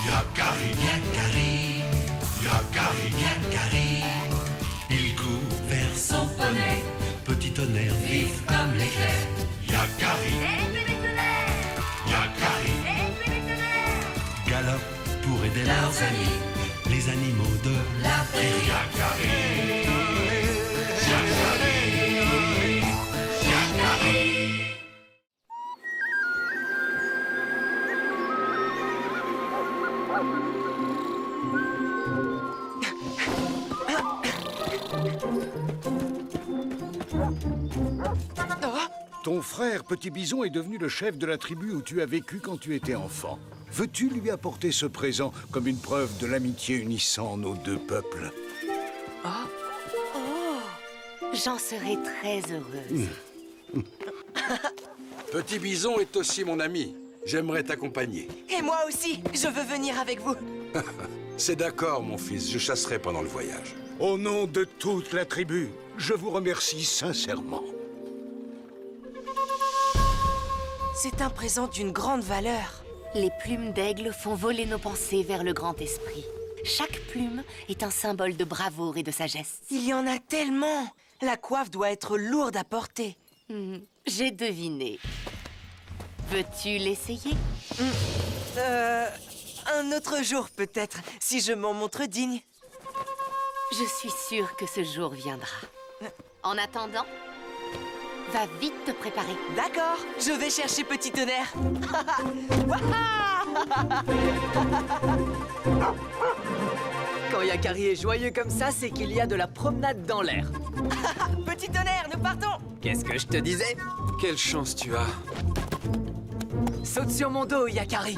Yakari, Yakari, Yakari, Yakari. Il court vers son poney, petit tonnerre vif comme l'éclair. Yakari, Yakari, galope pour aider leurs amis, les animaux de la prairie. Yakari, Yakari, Yakari. Ton frère, Petit Bison, est devenu le chef de la tribu où tu as vécu quand tu étais enfant. Veux-tu lui apporter ce présent comme une preuve de l'amitié unissant nos deux peuples? J'en serais très heureuse. Petit Bison est aussi mon ami. J'aimerais t'accompagner. Et moi aussi, je veux venir avec vous. C'est d'accord, mon fils, je chasserai pendant le voyage. Au nom de toute la tribu, je vous remercie sincèrement. C'est un présent d'une grande valeur. Les plumes d'aigle font voler nos pensées vers le grand esprit. Chaque plume est un symbole de bravoure et de sagesse. Il y en a tellement. La coiffe doit être lourde à porter. J'ai deviné. Veux-tu l'essayer? Un autre jour peut-être, si je m'en montre digne. Je suis sûre que ce jour viendra. En attendant, va vite te préparer. D'accord, je vais chercher Petit Tonnerre. Quand Yakari est joyeux comme ça, c'est qu'il y a de la promenade dans l'air. Petit Tonnerre, nous partons. Qu'est-ce que je te disais? Quelle chance tu as. Saute sur mon dos, Yakari.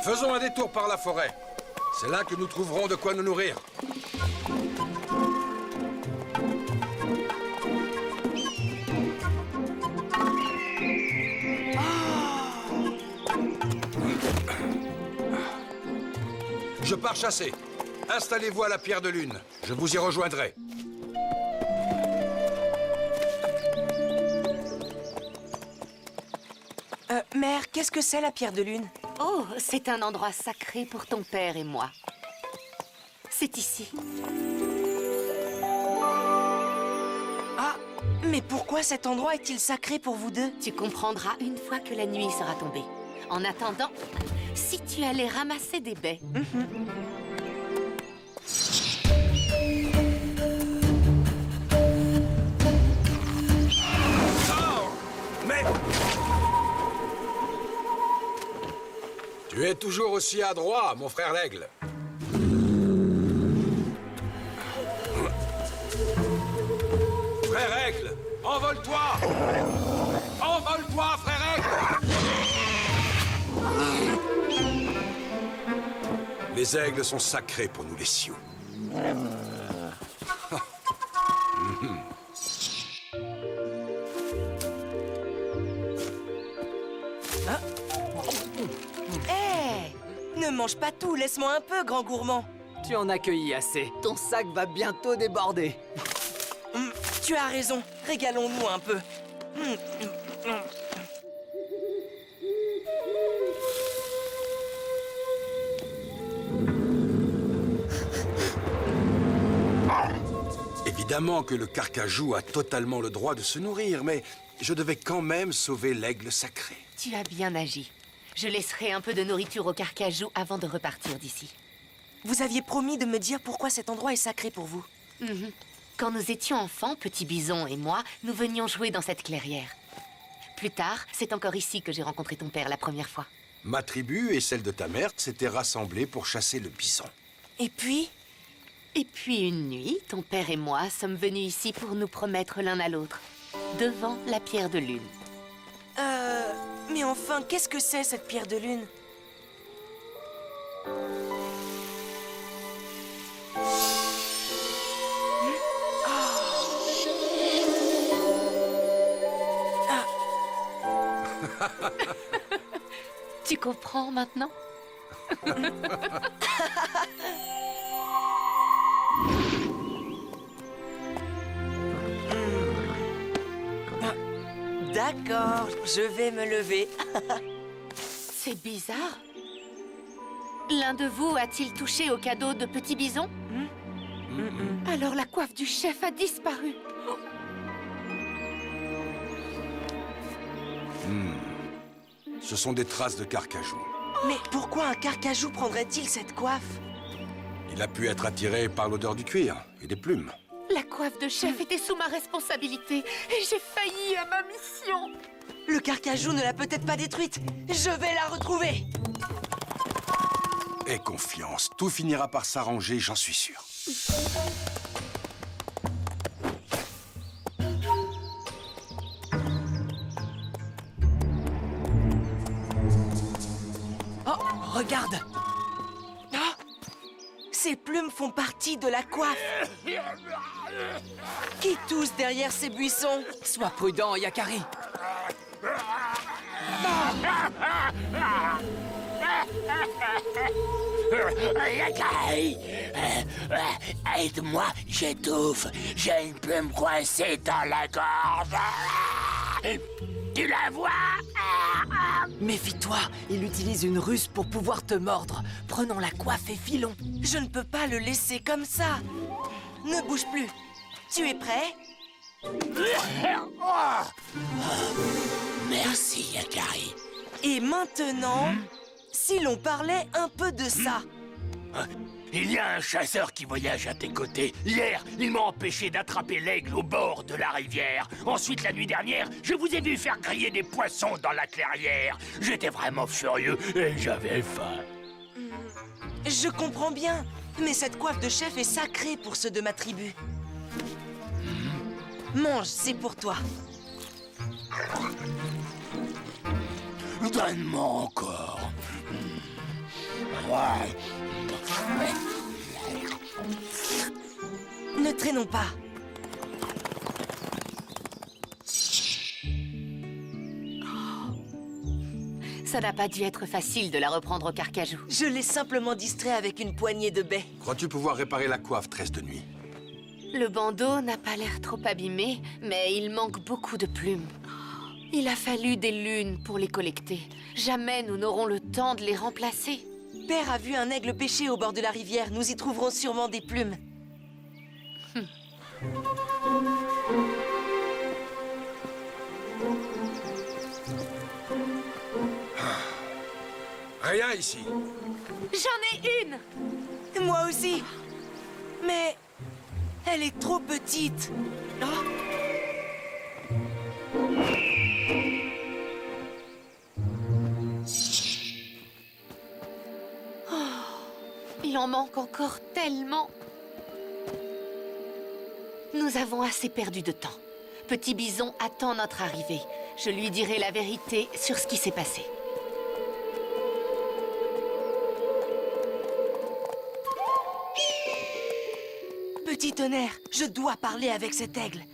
Faisons un détour par la forêt. C'est là que nous trouverons de quoi nous nourrir. Je pars chasser. Installez-vous à la pierre de lune. Je vous y rejoindrai. Mère, qu'est-ce que c'est la pierre de lune? Oh, c'est un endroit sacré pour ton père et moi. C'est ici. Ah, mais pourquoi cet endroit est-il sacré pour vous deux? Tu comprendras une fois que la nuit sera tombée. En attendant, si tu allais ramasser des baies... Mais... Tu es toujours aussi adroit, mon frère l'aigle. Frère aigle, envole-toi! Envole-toi, frère aigle! Les aigles sont sacrés pour nous les Sioux. Ne mange pas tout, laisse-moi un peu, grand gourmand. Tu en as cueilli assez. Ton sac va bientôt déborder. Tu as raison, régalons-nous un peu. Évidemment que le carcajou a totalement le droit de se nourrir, mais je devais quand même sauver l'aigle sacré. Tu as bien agi. Je laisserai un peu de nourriture au carcajou avant de repartir d'ici. Vous aviez promis de me dire pourquoi cet endroit est sacré pour vous. Quand nous étions enfants, Petit Bison et moi, nous venions jouer dans cette clairière. Plus tard, c'est encore ici que j'ai rencontré ton père la première fois. Ma tribu et celle de ta mère s'étaient rassemblées pour chasser le bison. Et puis? Et puis une nuit, ton père et moi sommes venus ici pour nous promettre l'un à l'autre, devant la pierre de lune. Mais enfin, qu'est-ce que c'est cette pierre de lune? Tu comprends maintenant? D'accord, je vais me lever. C'est bizarre. L'un de vous a-t-il touché au cadeau de Petit Bison? Alors la coiffe du chef a disparu. Ce sont des traces de carcajou. Mais pourquoi un carcajou prendrait-il cette coiffe? Il a pu être attiré par l'odeur du cuir et des plumes. La coiffe de chef était sous ma responsabilité et j'ai failli à ma mission. Le carcajou ne l'a peut-être pas détruite. Je vais la retrouver. Aie confiance, tout finira par s'arranger, j'en suis sûr. Oh, regarde. Ah, ces plumes font partie de la coiffe. Qui tousse derrière ces buissons? Sois prudent, Yakari. Yakari, aide-moi, j'étouffe. J'ai une plume coincée dans la gorge. Tu la vois? Méfie-toi, il utilise une ruse pour pouvoir te mordre. Prenons la coiffe et filons. Je ne peux pas le laisser comme ça. Ne bouge plus. Tu es prêt? Merci, Yakari. Et maintenant, si l'on parlait un peu de ça. Il y a un chasseur qui voyage à tes côtés. Hier, il m'a empêché d'attraper l'aigle au bord de la rivière. Ensuite, la nuit dernière, je vous ai vu faire griller des poissons dans la clairière. J'étais vraiment furieux et j'avais faim. Je comprends bien, mais cette coiffe de chef est sacrée pour ceux de ma tribu. Mange, c'est pour toi. Donne-moi encore. Ne traînons pas. Ça n'a pas dû être facile de la reprendre au carcajou. Je l'ai simplement distrait avec une poignée de baies. Crois-tu pouvoir réparer la coiffe, tresse de nuit? Le bandeau n'a pas l'air trop abîmé, mais il manque beaucoup de plumes. Il a fallu des lunes pour les collecter. Jamais nous n'aurons le temps de les remplacer. Père a vu un aigle pêcher au bord de la rivière. Nous y trouverons sûrement des plumes. Rien ici. J'en ai une! Moi aussi. Mais elle est trop petite. Oh. Il en manque encore tellement. Nous avons assez perdu de temps. Petit Bison attend notre arrivée. Je lui dirai la vérité sur ce qui s'est passé. Petit tonnerre, je dois parler avec cet aigle.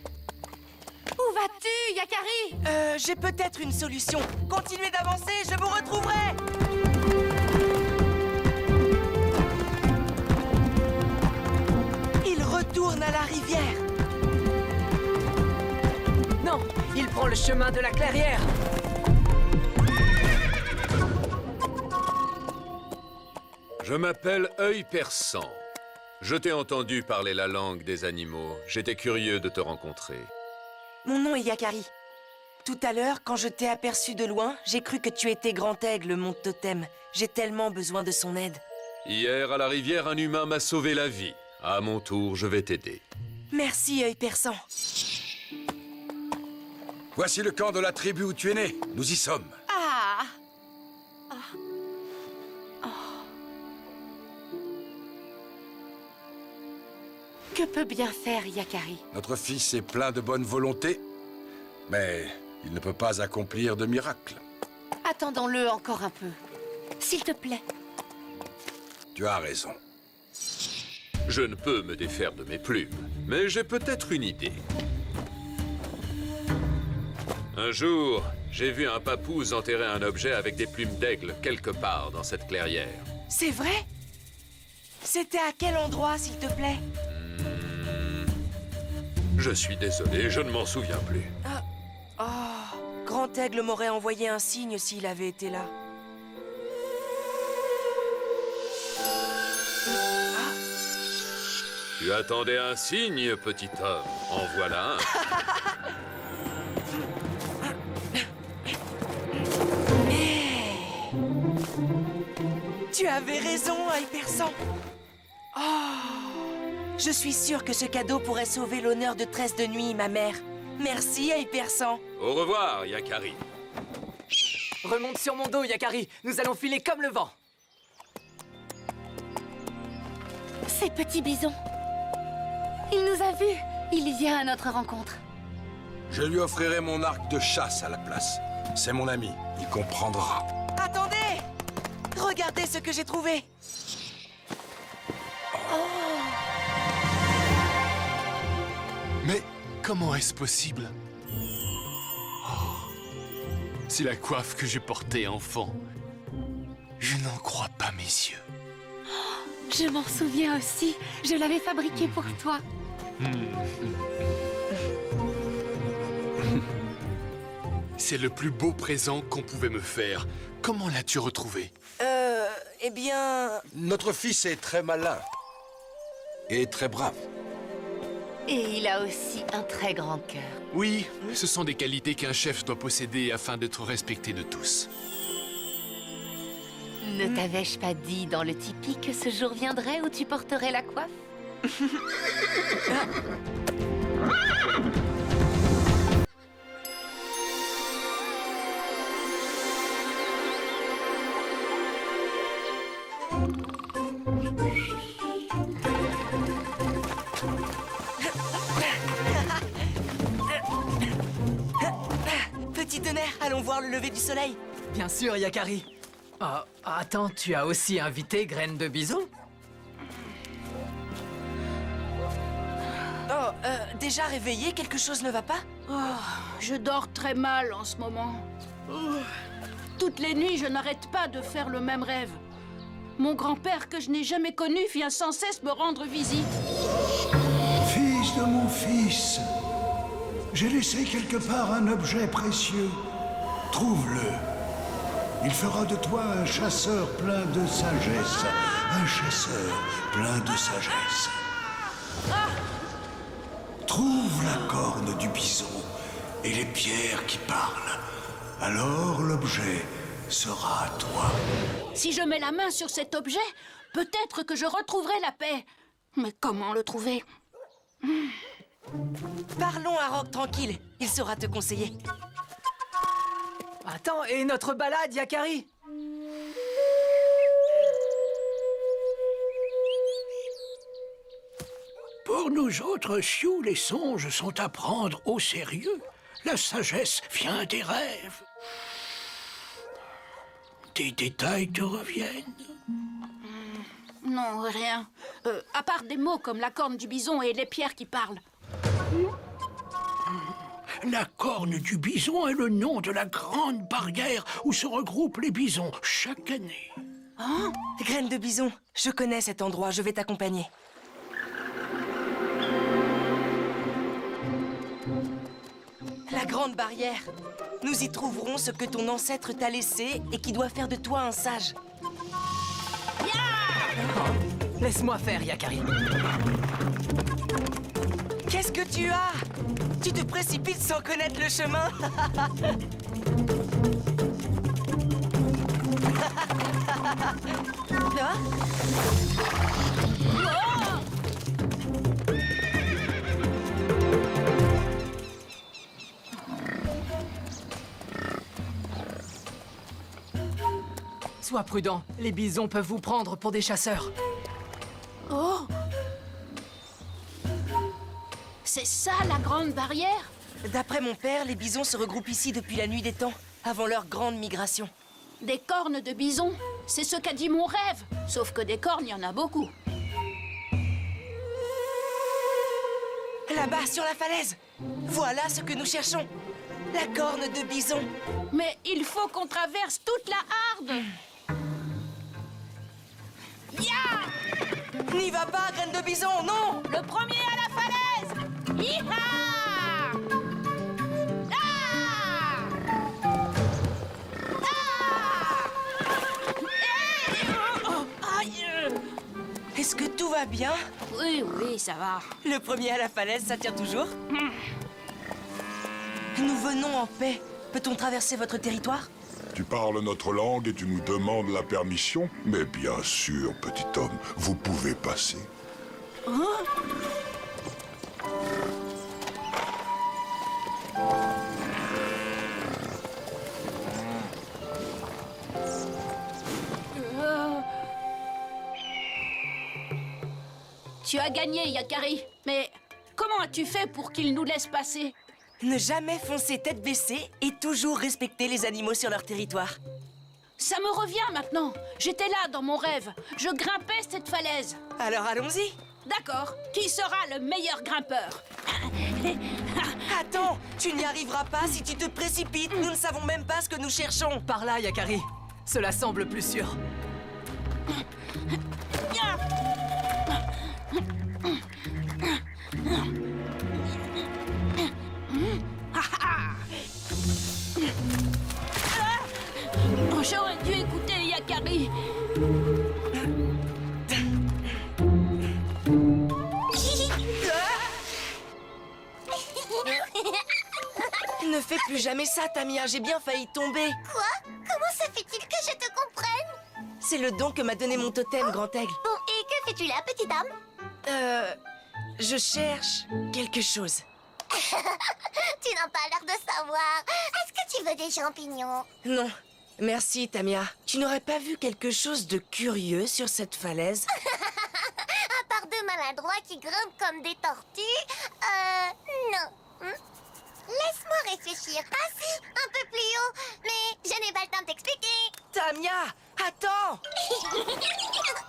Où vas-tu, Yakari? J'ai peut-être une solution. Continuez d'avancer, je vous retrouverai. Il retourne à la rivière. Non, il prend le chemin de la clairière. Je m'appelle Œil Perçant. Je t'ai entendu parler la langue des animaux. J'étais curieux de te rencontrer. Mon nom est Yakari. Tout à l'heure, quand je t'ai aperçu de loin, j'ai cru que tu étais Grand Aigle, mon totem. J'ai tellement besoin de son aide. Hier, à la rivière, un humain m'a sauvé la vie. À mon tour, je vais t'aider. Merci, Œil Perçant. Voici le camp de la tribu où tu es né. Nous y sommes. Ah! Que peut bien faire Yakari? Notre fils est plein de bonne volonté, mais il ne peut pas accomplir de miracle. Attendons-le encore un peu. S'il te plaît. Tu as raison. Je ne peux me défaire de mes plumes, mais j'ai peut-être une idée. Un jour, j'ai vu un papouse enterrer un objet avec des plumes d'aigle quelque part dans cette clairière. C'est vrai? C'était à quel endroit, s'il te plaît? Je suis désolé, je ne m'en souviens plus. Oh, Grand Aigle m'aurait envoyé un signe s'il avait été là. Tu attendais un signe, petit homme. En voilà un. Tu avais raison, œil perçant. Oh, je suis sûre que ce cadeau pourrait sauver l'honneur de Tresse de Nuit, ma mère. Merci, œil perçant. Au revoir, Yakari. Remonte sur mon dos, Yakari. Nous allons filer comme le vent. C'est Petit Bison. Il nous a vus. Il vient à notre rencontre. Je lui offrirai mon arc de chasse à la place. C'est mon ami, il comprendra. Attendez! Regardez ce que j'ai trouvé. Mais comment est-ce possible? Oh. C'est la coiffe que j'ai portée enfant. Je n'en crois pas mes yeux. Je m'en souviens aussi. Je l'avais fabriquée pour toi. C'est le plus beau présent qu'on pouvait me faire. Comment l'as-tu retrouvé? Eh bien... Notre fils est très malin. Et très brave. Et il a aussi un très grand cœur. Oui, ce sont des qualités qu'un chef doit posséder afin d'être respecté de tous. Ne t'avais-je pas dit dans le tipi que ce jour viendrait où tu porterais la coiffe? Petit tonnerre, allons voir le lever du soleil. Bien sûr, Yakari. Oh, attends, tu as aussi invité Graine de Bison? Oh, déjà réveillé, quelque chose ne va pas? Je dors très mal en ce moment. Toutes les nuits, je n'arrête pas de faire le même rêve. Mon grand-père, que je n'ai jamais connu, vient sans cesse me rendre visite. Fils de mon fils, j'ai laissé quelque part un objet précieux. Trouve-le. Il fera de toi un chasseur plein de sagesse. Un chasseur plein de sagesse. Trouve la corne du bison et les pierres qui parlent. Alors l'objet sera à toi. Si je mets la main sur cet objet, peut-être que je retrouverai la paix. Mais comment le trouver? Parlons à Roc tranquille, il saura te conseiller. Attends, et notre balade, Yakari? Pour nous autres Sioux, les songes sont à prendre au sérieux. La sagesse vient des rêves. Des détails te reviennent? Non, rien. À part des mots comme la corne du bison et les pierres qui parlent. La corne du bison est le nom de la grande barrière où se regroupent les bisons chaque année. Oh, Graine de Bison, je connais cet endroit, je vais t'accompagner. La grande barrière. Nous y trouverons ce que ton ancêtre t'a laissé et qui doit faire de toi un sage. Laisse-moi faire, Yakari. Qu'est-ce que tu as? Tu te précipites sans connaître le chemin? Sois prudent, les bisons peuvent vous prendre pour des chasseurs. Oh! C'est ça, la grande barrière? D'après mon père, les bisons se regroupent ici depuis la nuit des temps, avant leur grande migration. Des cornes de bison? C'est ce qu'a dit mon rêve. Sauf que des cornes, il y en a beaucoup. Là-bas, sur la falaise. Voilà ce que nous cherchons. La corne de bison. Mais il faut qu'on traverse toute la harde. Ya! N'y va pas, graine de bison, non! Le premier à la falaise! Hi-ha! Est-ce que tout va bien? Oui, oui, ça va. Le premier à la falaise, ça tient toujours? Nous venons en paix. Peut-on traverser votre territoire? Tu parles notre langue et tu nous demandes la permission? Mais bien sûr, petit homme, vous pouvez passer. Tu as gagné, Yakari. Mais comment as-tu fait pour qu'il nous laisse passer? Ne jamais foncer tête baissée et toujours respecter les animaux sur leur territoire. Ça me revient maintenant. J'étais là dans mon rêve. Je grimpais cette falaise. Alors allons-y. D'accord. Qui sera le meilleur grimpeur? Attends, tu n'y arriveras pas si tu te précipites. Nous ne savons même pas ce que nous cherchons. Par là, Yakari. Cela semble plus sûr. J'aurais dû écouter Yakari. Ne fais plus jamais ça, Tamia. J'ai bien failli tomber. Quoi? Comment ça fait-il que je te comprenne? C'est le don que m'a donné mon totem, Grand Aigle. Bon, et que fais-tu là, petite dame? Je cherche quelque chose. Tu n'as pas l'air de savoir. Est-ce que tu veux des champignons? Non. Merci, Tamia. Tu n'aurais pas vu quelque chose de curieux sur cette falaise? À part deux maladroits qui grimpent comme des tortues, non. Laisse-moi réfléchir. Ah si, un peu plus haut, mais je n'ai pas le temps de t'expliquer. Tamia, attends.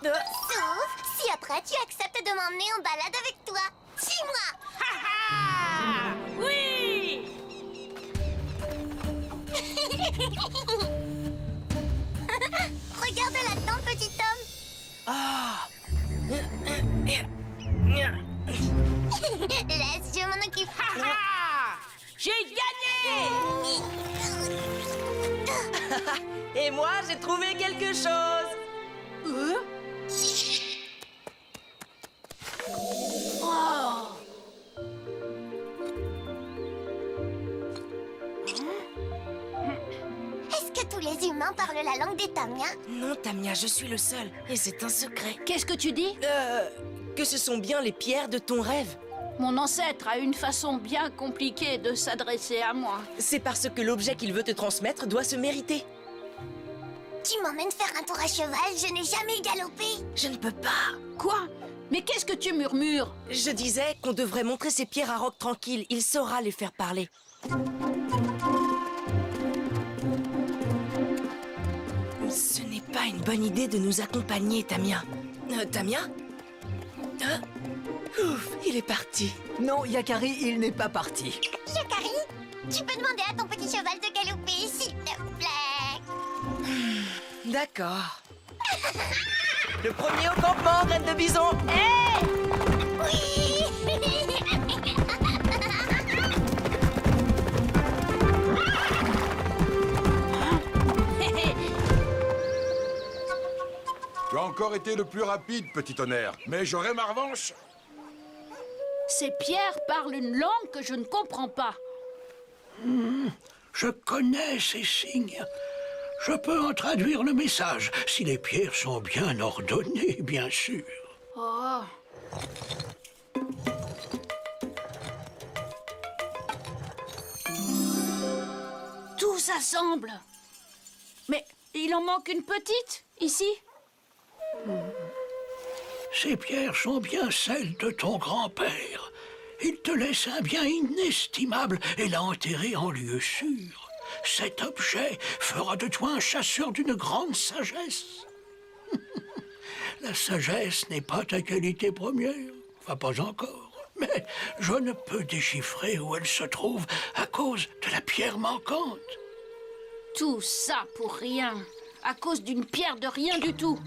Sauf si après tu acceptes de m'emmener en balade avec toi. Suis-moi. Oui! Regarde là-dedans, petit homme. Laisse, je m'en occupe. J'ai gagné! Et moi, j'ai trouvé quelque chose. Est-ce que tous les humains parlent la langue des Tamiens? Non, Tamia, je suis le seul. Et c'est un secret. Qu'est-ce que tu dis? Que ce sont bien les pierres de ton rêve. Mon ancêtre a une façon bien compliquée de s'adresser à moi. C'est parce que l'objet qu'il veut te transmettre doit se mériter. Tu m'emmènes faire un tour à cheval, je n'ai jamais galopé. Je ne peux pas. Quoi? Mais qu'est-ce que tu murmures? Je disais qu'on devrait montrer ces pierres à Roc tranquille. Il saura les faire parler. Ce n'est pas une bonne idée de nous accompagner, Tamia. Tamia? Ouf, il est parti. Non, Yakari, il n'est pas parti. Yakari, tu peux demander à ton petit cheval de galoper, s'il te plaît. D'accord. Le premier au campement, graine de bison. Hé! Oui! Tu as encore été le plus rapide, petit tonnerre. Mais j'aurai ma revanche. Ces pierres parlent une langue que je ne comprends pas. Je connais ces signes. Je peux en traduire le message, si les pierres sont bien ordonnées, bien sûr. Oh. Tout s'assemble. Mais il en manque une petite, ici. Ces pierres sont bien celles de ton grand-père. Il te laisse un bien inestimable et l'a enterré en lieu sûr. Cet objet fera de toi un chasseur d'une grande sagesse. La sagesse n'est pas ta qualité première, enfin pas encore. Mais je ne peux déchiffrer où elle se trouve à cause de la pierre manquante. Tout ça pour rien. À cause d'une pierre de rien du tout.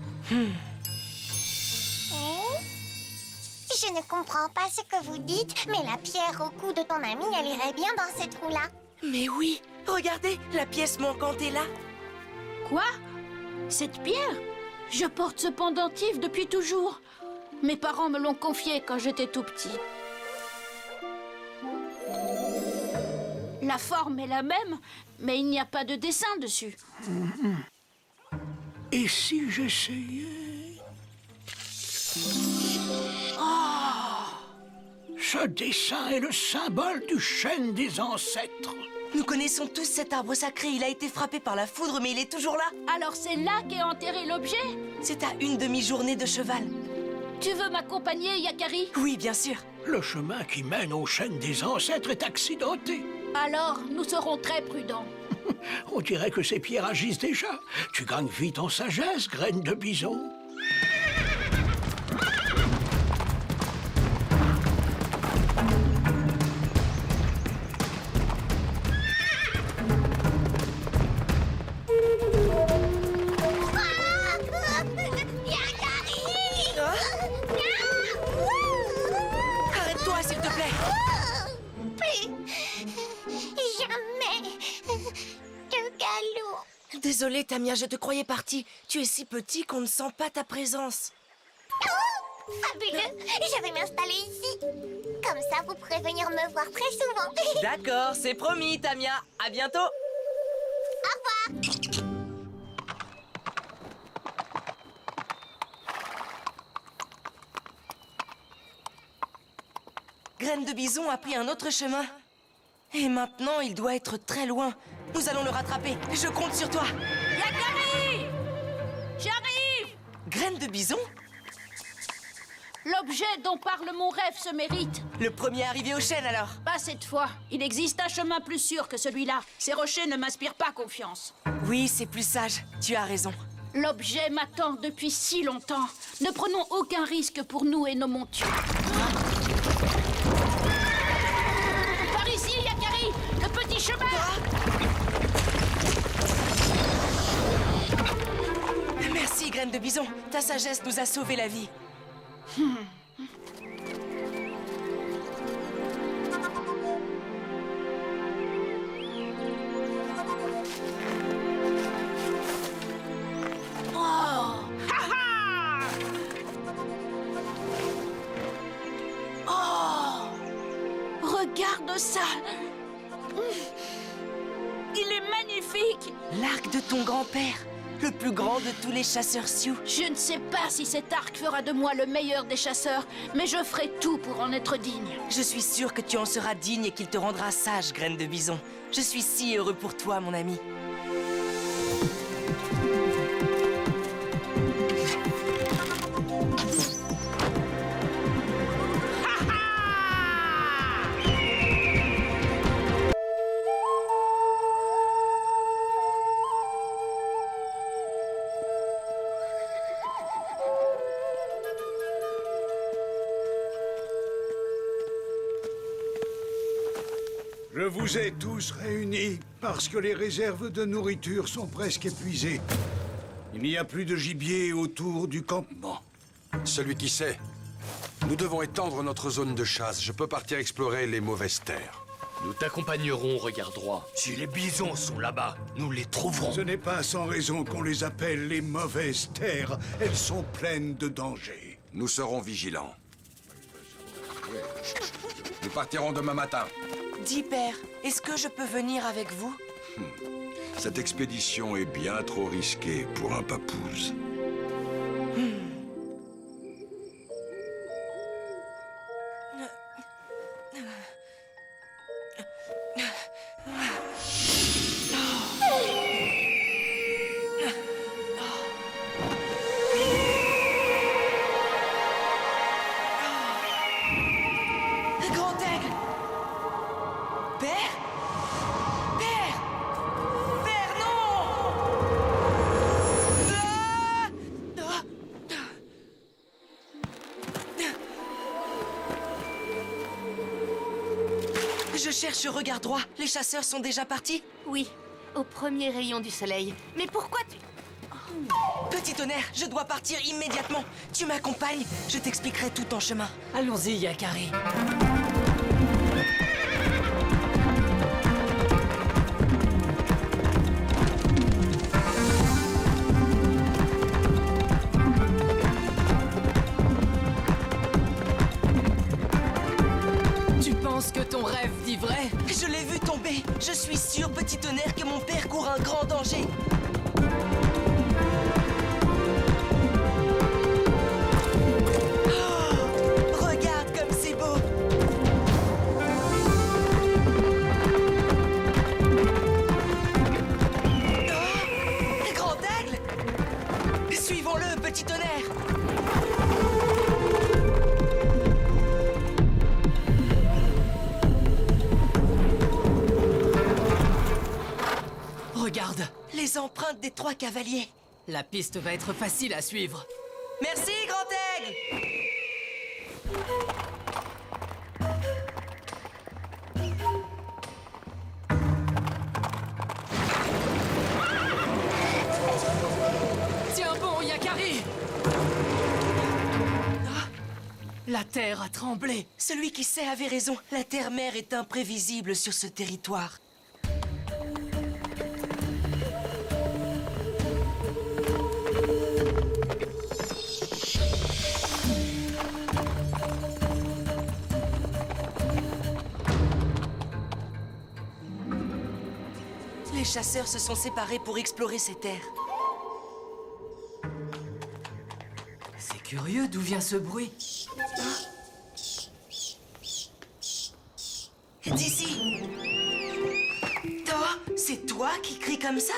Je ne comprends pas ce que vous dites, mais la pierre au cou de ton ami, elle irait bien dans ce trou-là. Mais oui, regardez, la pièce manquante est là. Quoi? Cette pierre? Je porte ce pendentif depuis toujours. Mes parents me l'ont confié quand j'étais tout petit. La forme est la même, mais il n'y a pas de dessin dessus. Et si j'essayais... Ce dessin est le symbole du chêne des ancêtres. Nous connaissons tous cet arbre sacré. Il a été frappé par la foudre, mais il est toujours là. Alors c'est là qu'est enterré l'objet? C'est à une demi-journée de cheval. Tu veux m'accompagner, Yakari? Oui, bien sûr. Le chemin qui mène au chêne des ancêtres est accidenté. Alors, nous serons très prudents. On dirait que ces pierres agissent déjà. Tu gagnes vite en sagesse, graine de bison. Arrête-toi, s'il te plaît. Jamais de galop. Désolée, Tamia, je te croyais partie. Tu es si petit qu'on ne sent pas ta présence. Oh, fabuleux. Je vais m'installer ici. Comme ça, vous pourrez venir me voir très souvent. D'accord, c'est promis, Tamia. À bientôt. Au revoir. Graine de bison a pris un autre chemin. Et maintenant, il doit être très loin. Nous allons le rattraper. Je compte sur toi. Yakari! J'arrive! Graine de bison? L'objet dont parle mon rêve se mérite. Le premier arrivé au chêne, alors. Pas cette fois. Il existe un chemin plus sûr que celui-là. Ces rochers ne m'inspirent pas confiance. Oui, c'est plus sage. Tu as raison. L'objet m'attend depuis si longtemps. Ne prenons aucun risque pour nous et nos montures. Par ici, Yakari! Le petit chemin! Merci, Graine de bison. Ta sagesse nous a sauvé la vie. Regarde ça! Il est magnifique! L'arc de ton grand-père, le plus grand de tous les chasseurs Sioux. Je ne sais pas si cet arc fera de moi le meilleur des chasseurs, mais je ferai tout pour en être digne. Je suis sûre que tu en seras digne et qu'il te rendra sage, Graine de bison. Je suis si heureux pour toi, mon ami. Je vous ai tous réunis parce que les réserves de nourriture sont presque épuisées. Il n'y a plus de gibier autour du campement. Celui qui sait. Nous devons étendre notre zone de chasse. Je peux partir explorer les mauvaises terres. Nous t'accompagnerons, regard droit. Si les bisons sont là-bas, nous les trouverons. Ce n'est pas sans raison qu'on les appelle les mauvaises terres. Elles sont pleines de dangers. Nous serons vigilants. Nous partirons demain matin. Dis, père, est-ce que je peux venir avec vous? Cette expédition est bien trop risquée pour un papouze. Grand aigle! Père? Père! Père, non! Ah! Je cherche regard droit. Les chasseurs sont déjà partis? Oui, au premier rayon du soleil. Mais pourquoi tu... Petit tonnerre, je dois partir immédiatement. Tu m'accompagnes? Je t'expliquerai tout en chemin. Allons-y, Yakari. Tu penses que ton rêve dit vrai? Je l'ai vu tomber. Je suis sûr, petit tonnerre, que mon père court un grand danger. Regarde comme c'est beau! Oh, grand aigle! Suivons-le, petit tonnerre! Regarde, Les empreintes des 3 cavaliers. la piste va être facile à suivre. Merci, grand aigle! Tiens bon, Yakari! La terre a tremblé. Celui qui sait avait raison. La terre-mère est imprévisible sur ce territoire. Les chasseurs se sont séparés pour explorer ces terres. C'est curieux, d'où vient ce bruit? D'ici! Toi, c'est toi qui cries comme ça?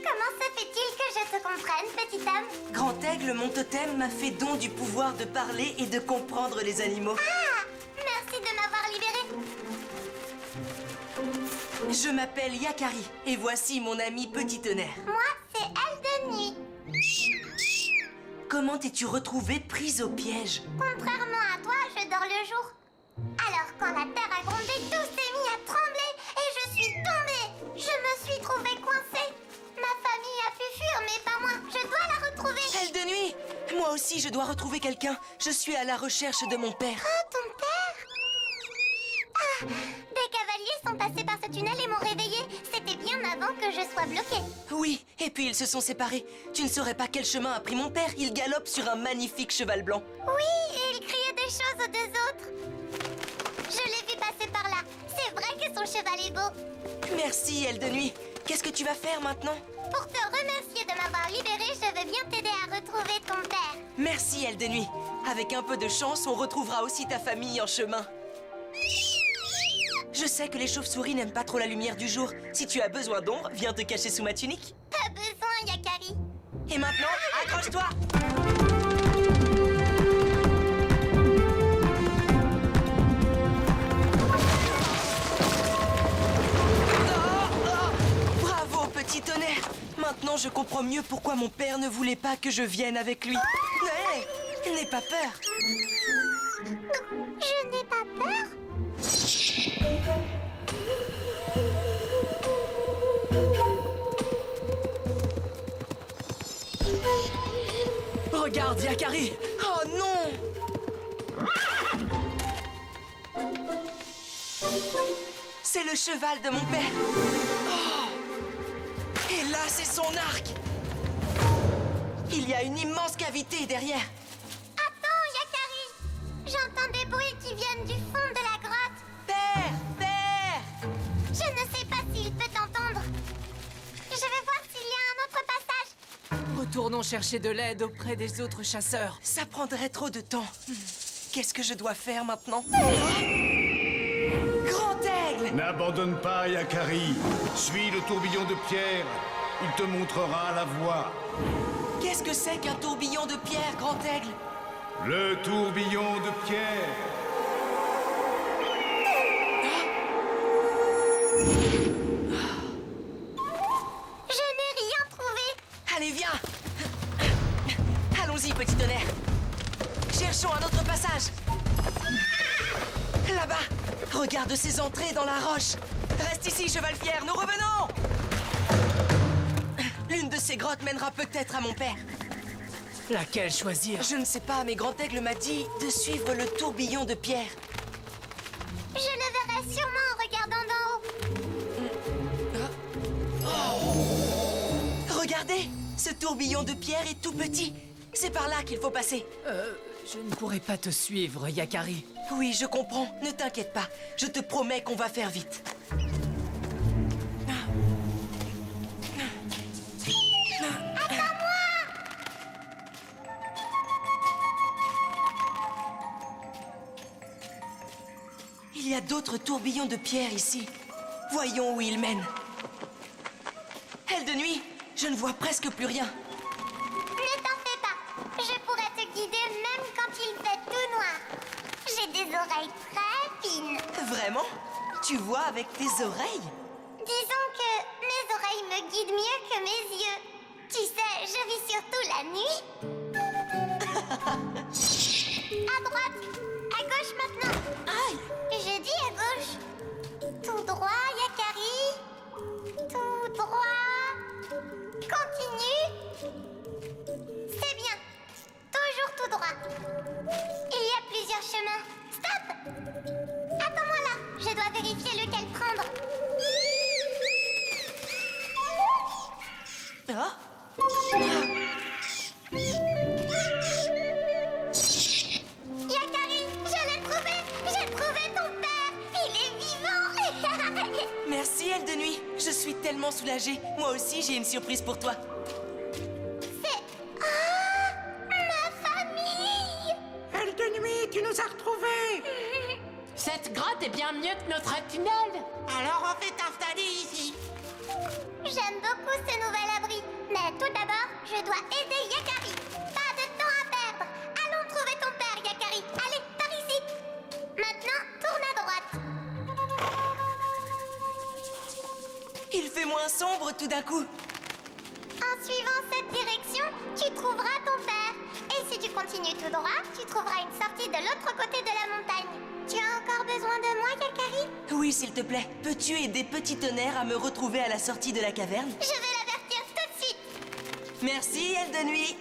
Comment se fait-il que je te comprenne, petit homme? Grand Aigle, mon totem, m'a fait don du pouvoir de parler et de comprendre les animaux. Ah! Merci de m'avoir libéré. Je m'appelle Yakari, et voici mon ami Petit Tonnerre. Moi, c'est Elle de Nuit. Comment t'es-tu retrouvée prise au piège? Contrairement à toi, je dors le jour. Alors, quand la terre a grondé, tout s'est mis à trembler et je suis tombée. Je me suis trouvée coincée. Ma famille a pu fuir, mais pas moi. Je dois la retrouver. Elle de Nuit! Moi aussi, je dois retrouver quelqu'un. Je suis à la recherche de mon père. Oh, ton père? Ah! Des cavaliers sont passés par ce tunnel et m'ont réveillée. C'était bien avant que je sois bloquée. Oui, et puis ils se sont séparés. Tu ne saurais pas quel chemin a pris mon père. Il galope sur un magnifique cheval blanc. Oui, et il criait des choses aux 2 autres. Je l'ai vu passer par là. C'est vrai que son cheval est beau. Merci, Elle de Nuit. Qu'est-ce que tu vas faire maintenant? Pour te remercier de m'avoir libérée, je veux bien t'aider à retrouver ton père. Merci, Elle de Nuit. Avec un peu de chance, on retrouvera aussi ta famille en chemin. Je sais que les chauves-souris n'aiment pas trop la lumière du jour. Si tu as besoin d'ombre, viens te cacher sous ma tunique. Pas besoin, Yakari. Et maintenant, accroche-toi! Bravo, Petit Tonnerre! Maintenant, je comprends mieux pourquoi mon père ne voulait pas que je vienne avec lui. Hé, n'aie pas peur. Je n'ai pas peur. Regarde, Yakari! Oh non! C'est le cheval de mon père. Oh! Et là, c'est son arc. Il y a une immense cavité derrière. Attends, Yakari. J'entends des bruits qui viennent du fond de la grotte. Père! Père! Je ne sais pas s'il peut t'entendre. Je vais voir s'il y a un autre passage. Retournons chercher de l'aide auprès des autres chasseurs. Ça prendrait trop de temps. Qu'est-ce que je dois faire maintenant? Grand aigle! N'abandonne pas, Yakari. Suis le tourbillon de pierre. Il te montrera la voie. Qu'est-ce que c'est qu'un tourbillon de pierre, Grand aigle? Le tourbillon de pierre. Je n'ai rien trouvé. Allez, viens! Allons-y, Petit Tonnerre. Cherchons un autre passage. Regarde ces entrées dans la roche. Reste ici, cheval fier, nous revenons. L'une de ces grottes mènera peut-être à mon père. Laquelle choisir? Je ne sais pas, mais Grand Aigle m'a dit de suivre le tourbillon de pierre. Je le verrai sûrement en regardant d'en haut. Regardez, ce tourbillon de pierre est tout petit. C'est par là qu'il faut passer. Je ne pourrai pas te suivre, Yakari. Oui, je comprends. Ne t'inquiète pas. Je te promets qu'on va faire vite. Il y a d'autres tourbillons de pierre ici. Voyons où ils mènent. Aile de nuit, je ne vois presque plus rien. Ne t'en fais pas. Je pourrais te guider même quand il fait tout noir. J'ai des oreilles très fines. Vraiment? Tu vois avec tes oreilles? Disons que mes oreilles me guident mieux que mes yeux. Tu sais, je vis surtout la nuit. À droite, à gauche maintenant. Aïe! Je dis à gauche. Tout droit, Yakari. Tout droit. Continue. C'est bien. Toujours tout droit. Il y a plusieurs chemins. Stop! Attends-moi là. Je dois vérifier lequel prendre. Ah? Yakari, je l'ai trouvé. J'ai trouvé ton père. Il est vivant. Merci, Aile de nuit. Je suis tellement soulagée. Moi aussi, j'ai une surprise pour toi. C'est... Ah! Ma famille! Elle de nuit, tu nous as retrouvés. Cette grotte est bien mieux que notre tunnel. Alors on fait t'installer ici. J'aime beaucoup ce nouvel abri. Mais tout d'abord, je dois aider Yakari. Pas de temps à perdre. Allons trouver ton père, Yakari. Allez, par ici. Maintenant, tourne à droite. Il fait moins sombre tout d'un coup. En suivant cette direction, tu trouveras ton père. Et si tu continues tout droit, tu trouveras une sortie de l'autre côté de la montagne. Tu as encore besoin de moi, Yakari? Oui, s'il te plaît. Peux-tu aider Petit Tonnerre à me retrouver à la sortie de la caverne? Je vais l'avertir tout de suite. Merci, Aile de nuit.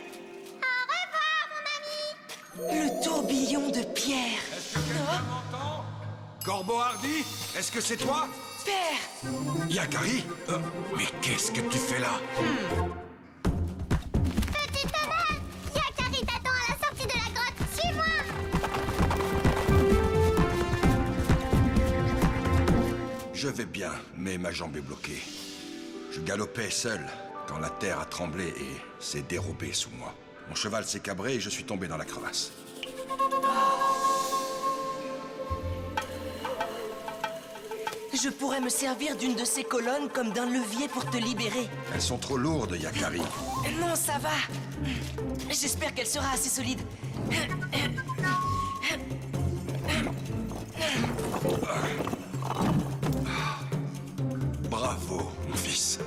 Au revoir, mon ami. Le tourbillon de pierre. Est-ce que quelqu'un m'entend? Corbeau Hardy, est-ce que c'est toi? Père! Yakari? Mais qu'est-ce que tu fais là? Petit tonnerre, Yakari t'attend à la sortie de la grotte. Suis-moi. Je vais bien, mais ma jambe est bloquée. Je galopais seul quand la terre a tremblé et s'est dérobée sous moi. Mon cheval s'est cabré et je suis tombé dans la crevasse. Je pourrais me servir d'une de ces colonnes comme d'un levier pour te libérer. Elles sont trop lourdes, Yakari. Non, ça va. J'espère qu'elle sera assez solide. Bravo, mon fils.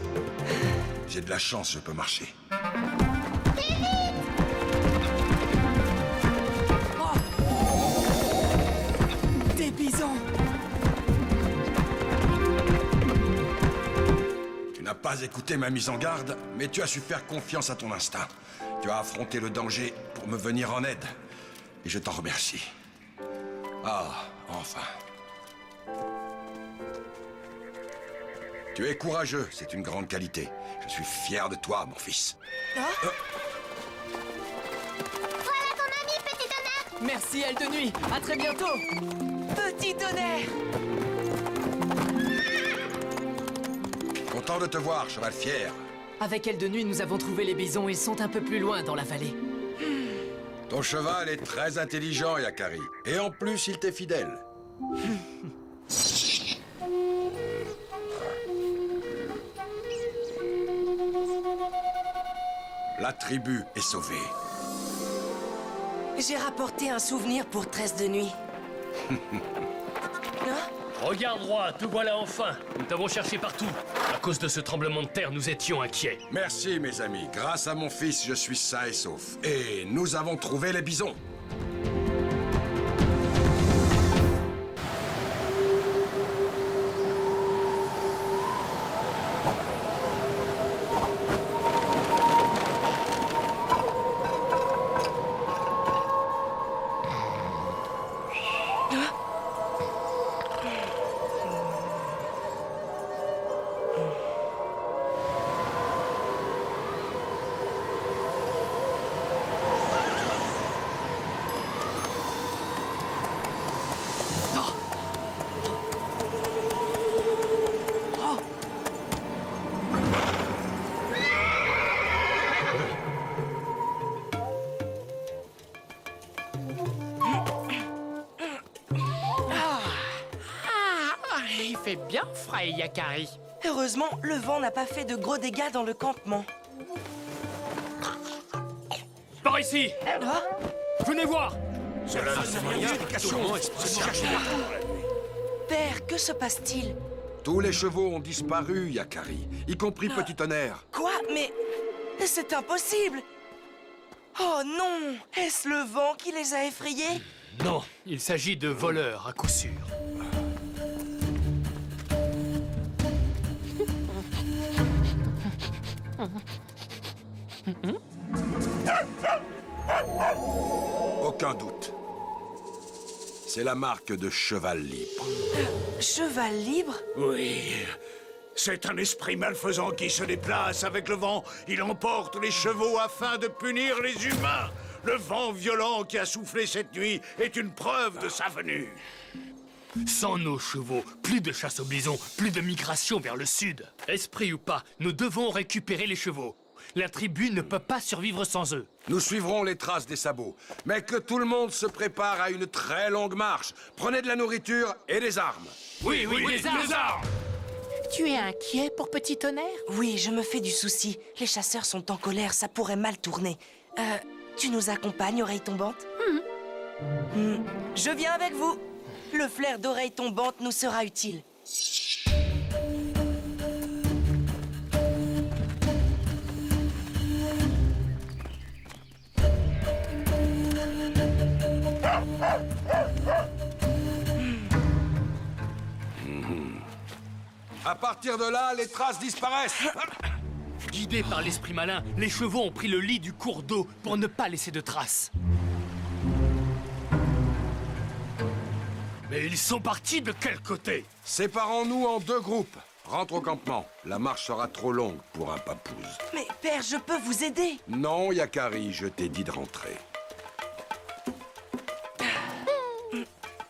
J'ai de la chance, je peux marcher. Des bisons! Tu n'as pas écouté ma mise en garde, mais tu as su faire confiance à ton instinct. Tu as affronté le danger pour me venir en aide. Et je t'en remercie. Ah, enfin. Tu es courageux, c'est une grande qualité. Je suis fier de toi, mon fils. Voilà ton ami, Petit tonnerre. Merci, Aile de nuit! À très bientôt! Petit Tonnerre! Content de te voir, cheval fier. Avec Aile de nuit, nous avons trouvé les bisons. Ils sont un peu plus loin dans la vallée. Ton cheval est très intelligent, Yakari. Et en plus, il t'est fidèle. La tribu est sauvée. J'ai rapporté un souvenir pour Tresse de nuit. Regarde droit, te voilà enfin. Nous t'avons cherché partout. À cause de ce tremblement de terre, nous étions inquiets. Merci, mes amis. Grâce à mon fils, je suis sain et sauf. Et nous avons trouvé les bisons. Il fait bien frais, Yakari. Heureusement, le vent n'a pas fait de gros dégâts dans le campement. Par ici! Ah, Venez voir! Père, que se passe-t-il? Tous les chevaux ont disparu, Yakari, y compris Petit Tonnerre. Quoi? Mais c'est impossible! Oh non! Est-ce le vent qui les a effrayés? Non, il s'agit de voleurs à coup sûr. Aucun doute. C'est la marque de cheval libre. Cheval libre? Oui. C'est un esprit malfaisant qui se déplace avec le vent. Il emporte les chevaux afin de punir les humains. Le vent violent qui a soufflé cette nuit est une preuve de sa venue. Sans nos chevaux, plus de chasse aux bisons, plus de migration vers le sud. Esprit ou pas, nous devons récupérer les chevaux. La tribu ne peut pas survivre sans eux. Nous suivrons les traces des sabots, mais que tout le monde se prépare à une très longue marche. Prenez de la nourriture et des armes. Oui, les armes! Tu es inquiet pour Petit Tonnerre? Oui, je me fais du souci. Les chasseurs sont en colère, ça pourrait mal tourner. Tu nous accompagnes, Oreille Tombante? Je viens avec vous. Le flair d'Oreille Tombante nous sera utile. À partir de là, les traces disparaissent. Guidés par l'esprit malin, les chevaux ont pris le lit du cours d'eau pour ne pas laisser de traces. Mais ils sont partis de quel côté? Séparons-nous en deux groupes. Rentre au campement. La marche sera trop longue pour un papouze. Mais père, je peux vous aider. Non, Yakari, je t'ai dit de rentrer.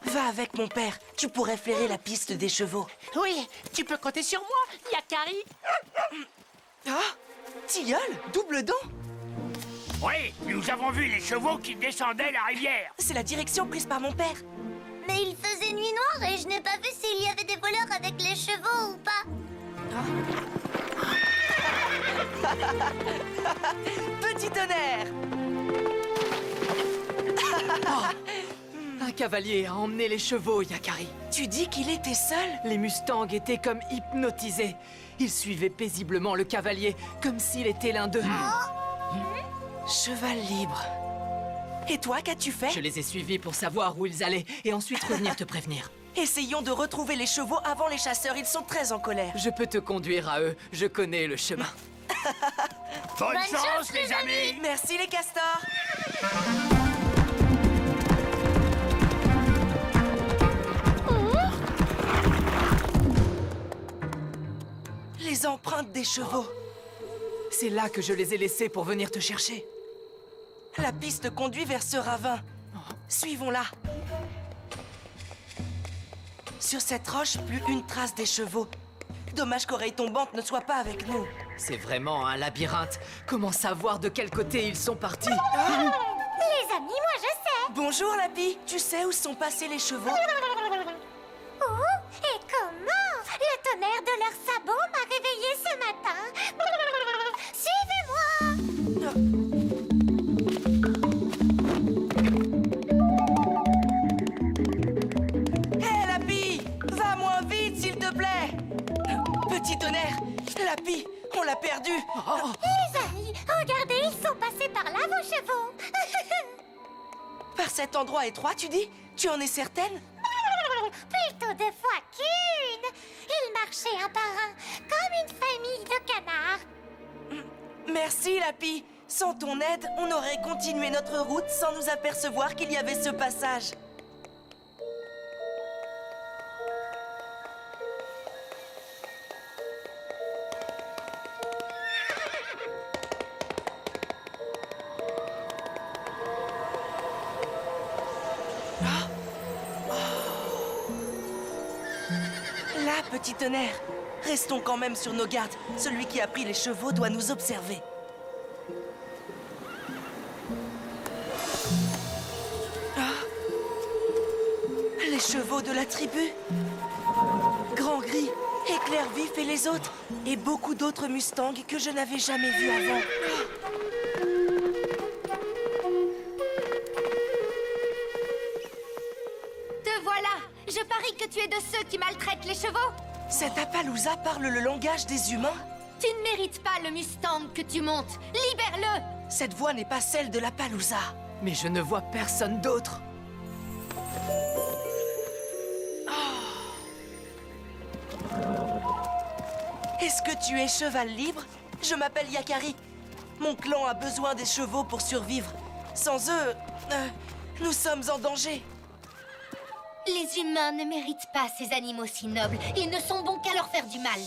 Va avec mon père. Tu pourrais flairer la piste des chevaux. Oui, tu peux compter sur moi, Yakari. Ah, tilleul, double don. Oui, nous avons vu les chevaux qui descendaient la rivière. C'est la direction prise par mon père. Mais il faisait nuit noire et je n'ai pas vu s'il y avait des voleurs avec les chevaux ou pas. Petit tonnerre. Un cavalier a emmené les chevaux, Yakari. Tu dis qu'il était seul? Les Mustangs étaient comme hypnotisés. Ils suivaient paisiblement le cavalier, comme s'il était l'un d'eux. Cheval libre. Et toi, qu'as-tu fait? Je les ai suivis pour savoir où ils allaient et ensuite revenir te prévenir. Essayons de retrouver les chevaux avant les chasseurs. Ils sont très en colère. Je peux te conduire à eux. Je connais le chemin. Bonne chance, les amis! Merci, les castors. Les empreintes des chevaux. C'est là que je les ai laissés pour venir te chercher. La piste conduit vers ce ravin. Suivons-la. Sur cette roche, plus une trace des chevaux. Dommage qu'Oreille Tombante ne soit pas avec nous. C'est vraiment un labyrinthe. Comment savoir de quel côté ils sont partis? Les amis, moi je sais. Bonjour, Lapi. Tu sais où sont passés les chevaux? Où et comment? Le tonnerre de leurs sabots m'a réveillée ce matin. Suivez-moi. Hé, Lapi! Va moins vite, s'il te plaît! Petit tonnerre! Lapi, on l'a perdu! Les amis, regardez, ils sont passés par là, vos chevaux. Par cet endroit étroit, tu dis? Tu en es certaine? Plutôt 2 fois qu'une. Ils marchaient un par un, comme une famille de canards. Merci, Lapi. Sans ton aide, on aurait continué notre route sans nous apercevoir qu'il y avait ce passage. Là, petit tonnerre. Restons quand même sur nos gardes. Celui qui a pris les chevaux doit nous observer. Les chevaux de la tribu. Grand Éclair Vif et les autres. Et beaucoup d'autres Mustangs que je n'avais jamais vus avant. Te voilà! Je parie que tu es de ceux qui maltraitent les chevaux! Cet Appaloosa parle le langage des humains? Tu ne mérites pas le Mustang que tu montes! Libère-le! Cette voix n'est pas celle de l'Appaloosa. Mais je ne vois personne d'autre. Est-ce que tu es cheval libre? Je m'appelle Yakari. Mon clan a besoin des chevaux pour survivre. Sans eux, nous sommes en danger. Les humains ne méritent pas ces animaux si nobles. Ils ne sont bons qu'à leur faire du mal.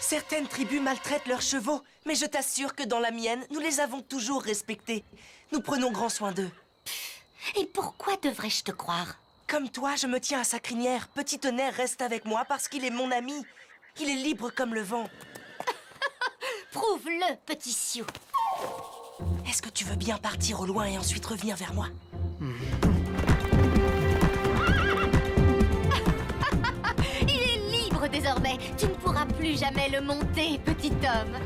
Certaines tribus maltraitent leurs chevaux, mais je t'assure que dans la mienne, nous les avons toujours respectés. Nous prenons grand soin d'eux. Et pourquoi devrais-je te croire? Comme toi, je me tiens à sa crinière. Petit Tonnerre reste avec moi parce qu'il est mon ami. Il est libre comme le vent. Prouve-le, petit Sioux. Est-ce que tu veux bien partir au loin et ensuite revenir vers moi? Il est libre désormais. Tu ne pourras plus jamais le monter, petit homme.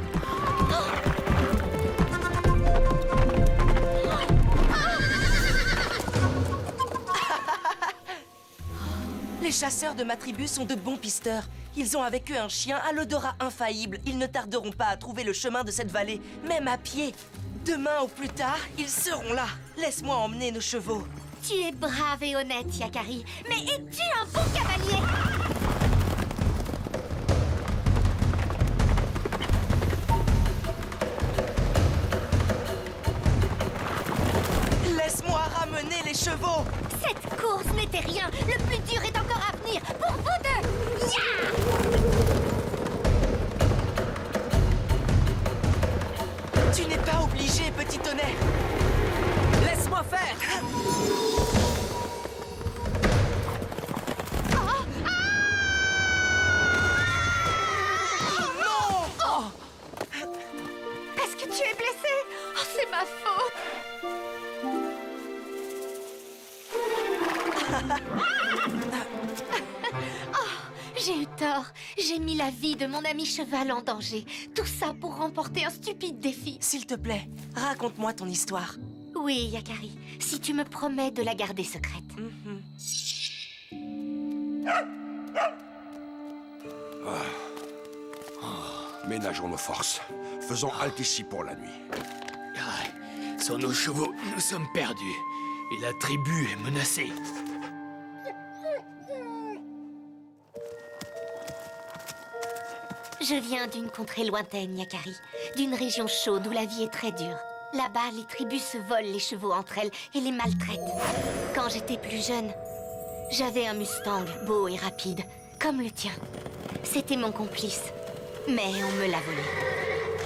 Les chasseurs de ma tribu sont de bons pisteurs. Ils ont avec eux un chien à l'odorat infaillible. Ils ne tarderont pas à trouver le chemin de cette vallée, même à pied. Demain ou plus tard, ils seront là. Laisse-moi emmener nos chevaux. Tu es brave et honnête, Yakari. Mais es-tu un bon cavalier? Laisse-moi ramener les chevaux. Cette course n'était rien. Le plus dur est encore à venir. Pour vous deux. Tu n'es pas obligé, petit Tonnerre. Laisse-moi faire. Non! Est-ce que tu es blessé? Oh, c'est ma faute. J'ai eu tort. J'ai mis la vie de mon ami cheval en danger. Tout ça pour remporter un stupide défi. S'il te plaît, raconte-moi ton histoire. Oui, Yakari, si tu me promets de la garder secrète. Ménageons nos forces. Faisons halte ici pour la nuit. Sans nos chevaux, nous sommes perdus. Et la tribu est menacée. Je viens d'une contrée lointaine, Yakari. D'une région chaude où la vie est très dure. Là-bas, les tribus se volent les chevaux entre elles et les maltraitent. Quand j'étais plus jeune, j'avais un Mustang beau et rapide, comme le tien. C'était mon complice, mais on me l'a volé.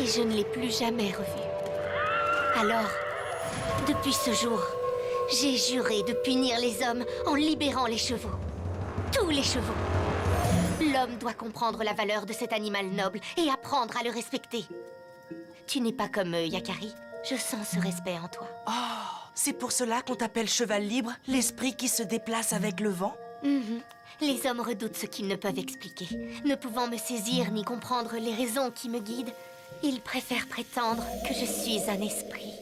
Et je ne l'ai plus jamais revu. Alors, depuis ce jour, j'ai juré de punir les hommes en libérant les chevaux. Tous les chevaux. L'homme doit comprendre la valeur de cet animal noble et apprendre à le respecter. Tu n'es pas comme eux, Yakari. Je sens ce respect en toi. Oh, c'est pour cela qu'on t'appelle cheval libre, l'esprit qui se déplace avec le vent? Les hommes redoutent ce qu'ils ne peuvent expliquer. Ne pouvant me saisir ni comprendre les raisons qui me guident, ils préfèrent prétendre que je suis un esprit.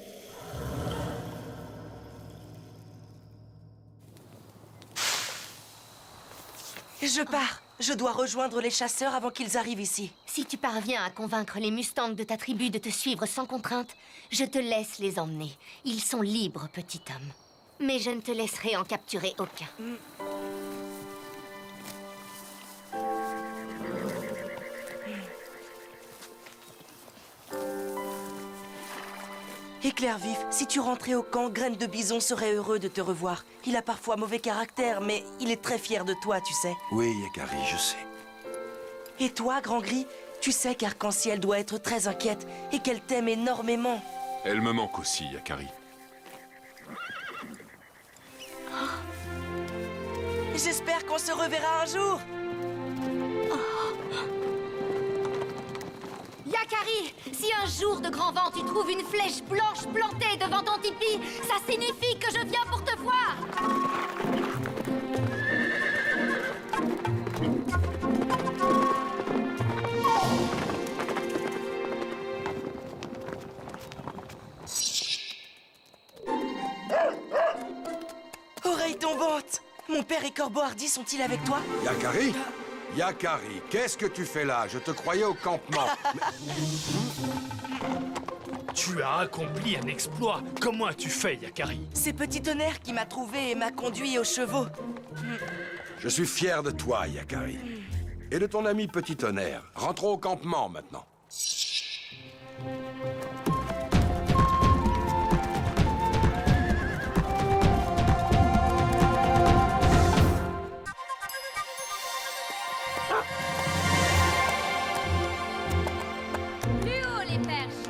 Je pars. Je dois rejoindre les chasseurs avant qu'ils arrivent ici. Si tu parviens à convaincre les Mustangs de ta tribu de te suivre sans contrainte, je te laisse les emmener. Ils sont libres, petit homme. Mais je ne te laisserai en capturer aucun. Éclair Vif, si tu rentrais au camp, Graine de Bison serait heureux de te revoir. Il a parfois mauvais caractère, mais il est très fier de toi, tu sais. Oui, Yakari, je sais. Et toi, Grand Gris, tu sais qu'Arc-en-Ciel doit être très inquiète et qu'elle t'aime énormément. Elle me manque aussi, Yakari. J'espère qu'on se reverra un jour. Yakari, si un jour de grand vent tu trouves une flèche blanche plantée devant ton tipi, ça signifie que je viens pour te voir. Père et Corbeau Hardy sont-ils avec toi? Yakari? Yakari, qu'est-ce que tu fais là? Je te croyais au campement. Tu as accompli un exploit. Comment as-tu fait, Yakari? C'est Petit Tonnerre qui m'a trouvé et m'a conduit aux chevaux. Je suis fier de toi, Yakari. Et de ton ami Petit Tonnerre. Rentrons au campement maintenant. Plus haut, les perches.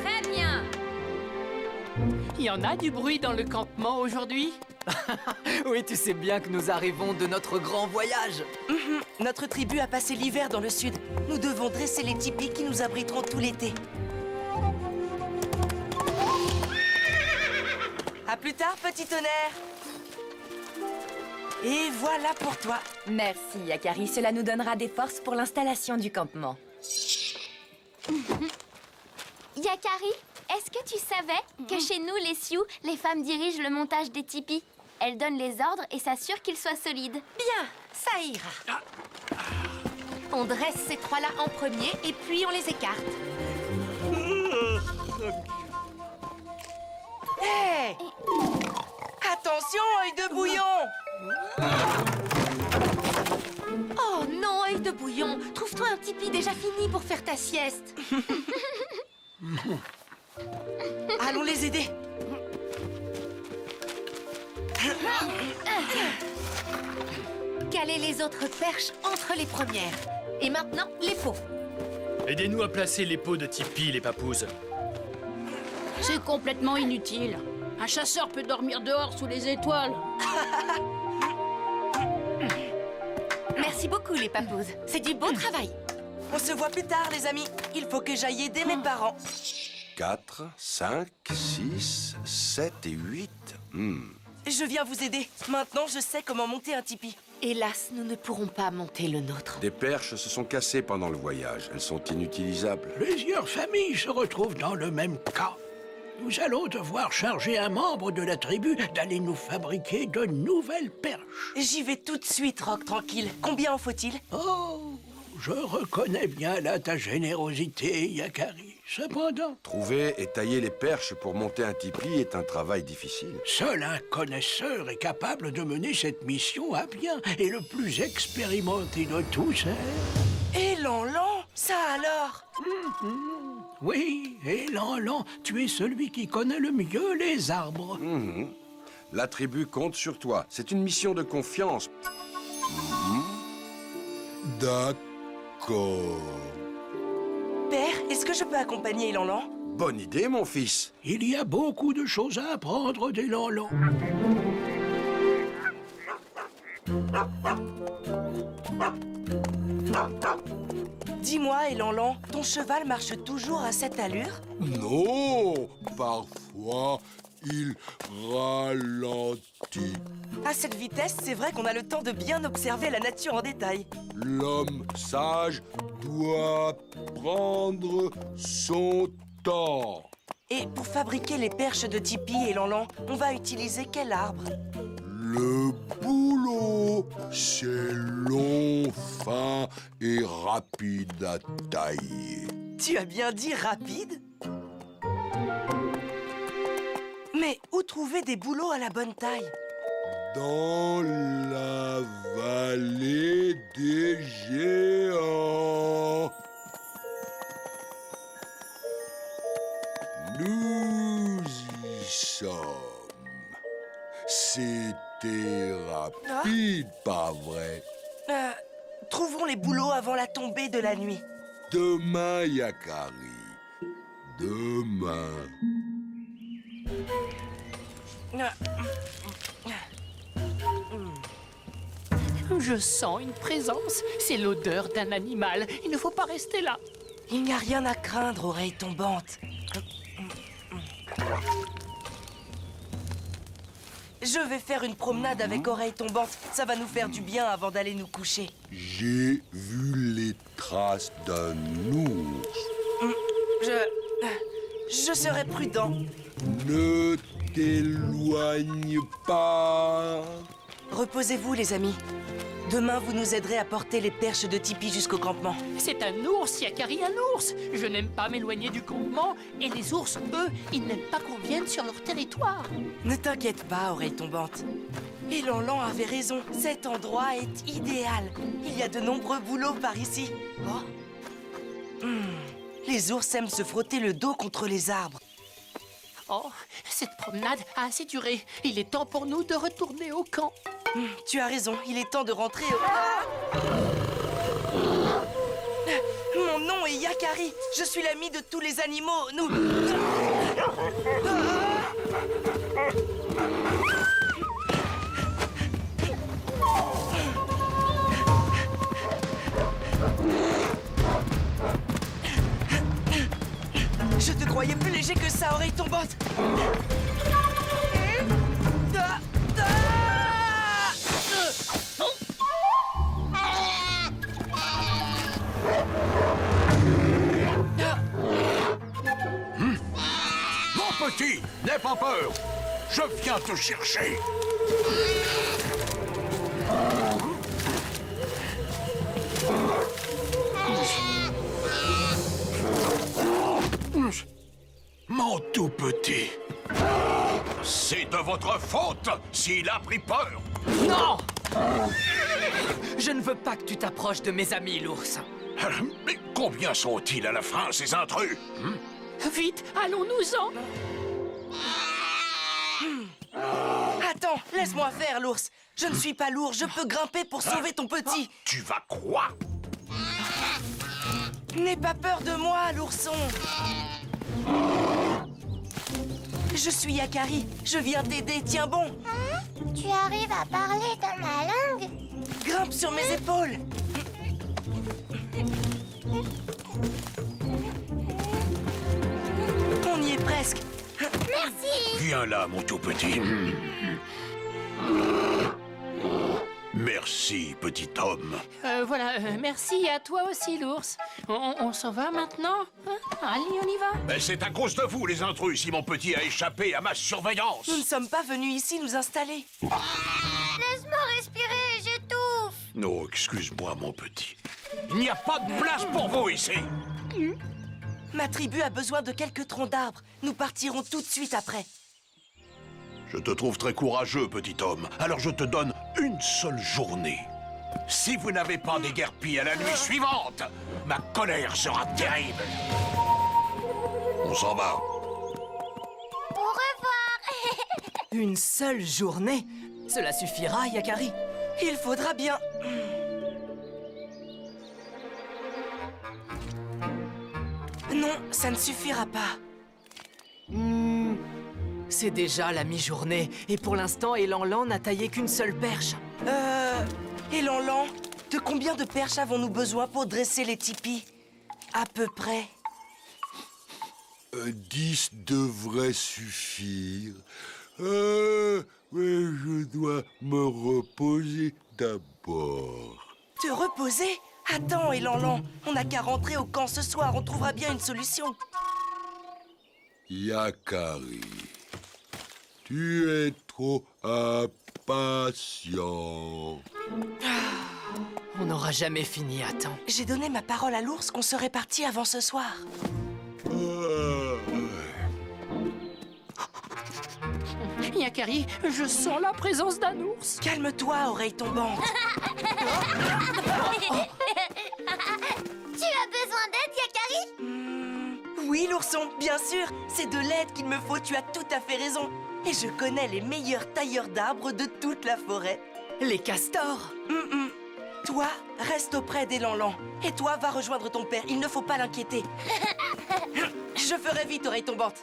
Très bien. Il y en a du bruit dans le campement aujourd'hui? Oui, tu sais bien que nous arrivons de notre grand voyage. Notre tribu a passé l'hiver dans le sud. Nous devons dresser les tipis qui nous abriteront tout l'été. À plus tard, Petit Tonnerre. Et voilà pour toi. Merci, Yakari. Cela nous donnera des forces pour l'installation du campement. Yakari, est-ce que tu savais que chez nous, les Sioux, les femmes dirigent le montage des tipis? Elles donnent les ordres et s'assurent qu'ils soient solides. Bien, ça ira. On dresse ces trois-là en premier et puis on les écarte. Hé! Attention, œil de bouillon! Oh non, œil de bouillon, trouve-toi un tipi déjà fini pour faire ta sieste. Allons les aider. Calez les autres perches entre les premières. Et maintenant, les pots. Aidez-nous à placer les pots de tipi, les papouses. C'est complètement inutile. Un chasseur peut dormir dehors sous les étoiles. Merci beaucoup, les papouses. C'est du beau travail. On se voit plus tard, les amis. Il faut que j'aille aider mes parents. 4, 5, 6, 7 et 8. Je viens vous aider. Maintenant, je sais comment monter un tipi. Hélas, nous ne pourrons pas monter le nôtre. Des perches se sont cassées pendant le voyage. Elles sont inutilisables. Plusieurs familles se retrouvent dans le même cas. Nous allons devoir charger un membre de la tribu d'aller nous fabriquer de nouvelles perches. J'y vais tout de suite, Rock, tranquille. Combien en faut-il? Oh, je reconnais bien là ta générosité, Yakari. Cependant, Trouver et tailler les perches pour monter un tipi est un travail difficile. seul un connaisseur est capable de mener cette mission à bien. Et le plus expérimenté de tous, Et Lanlan, ça alors? Oui, et Lanlan, tu es celui qui connaît le mieux les arbres. La tribu compte sur toi. C'est une mission de confiance. D'accord. Père, est-ce que je peux accompagner Lanlan? Bonne idée, mon fils. Il y a beaucoup de choses à apprendre des Lanlan. Dis-moi, Lanlan, ton cheval marche toujours à cette allure? Non, parfois, il ralentit. À cette vitesse, c'est vrai qu'on a le temps de bien observer la nature en détail. L'homme sage doit prendre son temps. Et pour fabriquer les perches de tipi et Lanlan, on va utiliser quel arbre? Le boulot, c'est long, fin et rapide à tailler. Tu as bien dit rapide? Mais où trouver des bouleaux à la bonne taille? Dans la vallée des géants. Nous y sommes. C'était rapide, pas vrai? Trouvons les bouleaux avant la tombée de la nuit. Demain, Yakari. Demain. Je sens une présence. C'est l'odeur d'un animal. Il ne faut pas rester là. Il n'y a rien à craindre, oreille tombante. Je vais faire une promenade avec oreille tombante. Ça va nous faire du bien avant d'aller nous coucher. J'ai vu les traces d'un ours. Je serai prudent. Ne t'éloigne pas. Reposez-vous, les amis. Demain, vous nous aiderez à porter les perches de Tipi jusqu'au campement. C'est un ours, Yakari, un ours. Je n'aime pas m'éloigner du campement, et les ours, eux, ils n'aiment pas qu'on vienne sur leur territoire. Ne t'inquiète pas, oreille tombante. Et Lanlan avait raison, cet endroit est idéal. Il y a de nombreux bouleaux par ici. Oh. Les ours aiment se frotter le dos contre les arbres. Oh, cette promenade a assez duré. Il est temps pour nous de retourner au camp. Tu as raison, il est temps de rentrer au... Mon nom est Yakari. Je suis l'ami de tous les animaux. Nous... Je te croyais plus léger que ça, oreille tombante. Mon petit, n'aie pas peur. Je viens te chercher. Mon tout petit. C'est de votre faute s'il a pris peur. Non! Je ne veux pas que tu t'approches de mes amis, l'ours. Mais combien sont-ils à la fin, ces intrus? Vite, allons-nous-en. Attends, laisse-moi faire, l'ours. Je ne suis pas lourd, je peux grimper pour sauver ton petit. Tu vas quoi? N'aie pas peur de moi, l'ourson. Je suis Yakari, je viens t'aider, tiens bon. Tu arrives à parler dans ma langue? Grimpe sur mes épaules. On y est presque. Merci. Viens là, mon tout petit. Merci, petit homme. Voilà, merci à toi aussi, l'ours. On s'en va maintenant, hein? Allez, on y va. Mais c'est à cause de vous, les intrus, si mon petit a échappé à ma surveillance. Nous ne sommes pas venus ici nous installer. Laisse-moi respirer, j'étouffe. Non, excuse-moi, mon petit. Il n'y a pas de place pour vous ici. Ma tribu a besoin de quelques troncs d'arbres. Nous partirons tout de suite après. Je te trouve très courageux, petit homme. Alors je te donne une seule journée. Si vous n'avez pas déguerpi à la nuit suivante, ma colère sera terrible. On s'en va. Au revoir. Une seule journée? Cela suffira, Yakari. Il faudra bien. Non, ça ne suffira pas. C'est déjà la mi-journée, et pour l'instant, Elanlan n'a taillé qu'une seule perche. Elanlan, de combien de perches avons-nous besoin pour dresser les tipis? À peu près. 10 devrait suffire. Mais je dois me reposer d'abord. Te reposer? Attends, Elanlan, on n'a qu'à rentrer au camp ce soir, on trouvera bien une solution. Yakari, tu es trop impatient. On n'aura jamais fini à temps. J'ai donné ma parole à l'ours qu'on serait parti avant ce soir. Yakari, je sens la présence d'un ours. Calme-toi, oreille tombante. Tu as besoin d'aide, Yakari? Oui, l'ourson, bien sûr. C'est de l'aide qu'il me faut, tu as tout à fait raison. Et je connais les meilleurs tailleurs d'arbres de toute la forêt. Les castors. Toi, reste auprès d'Elanlan. Et toi, va rejoindre ton père, il ne faut pas l'inquiéter. Je ferai vite, oreille tombante.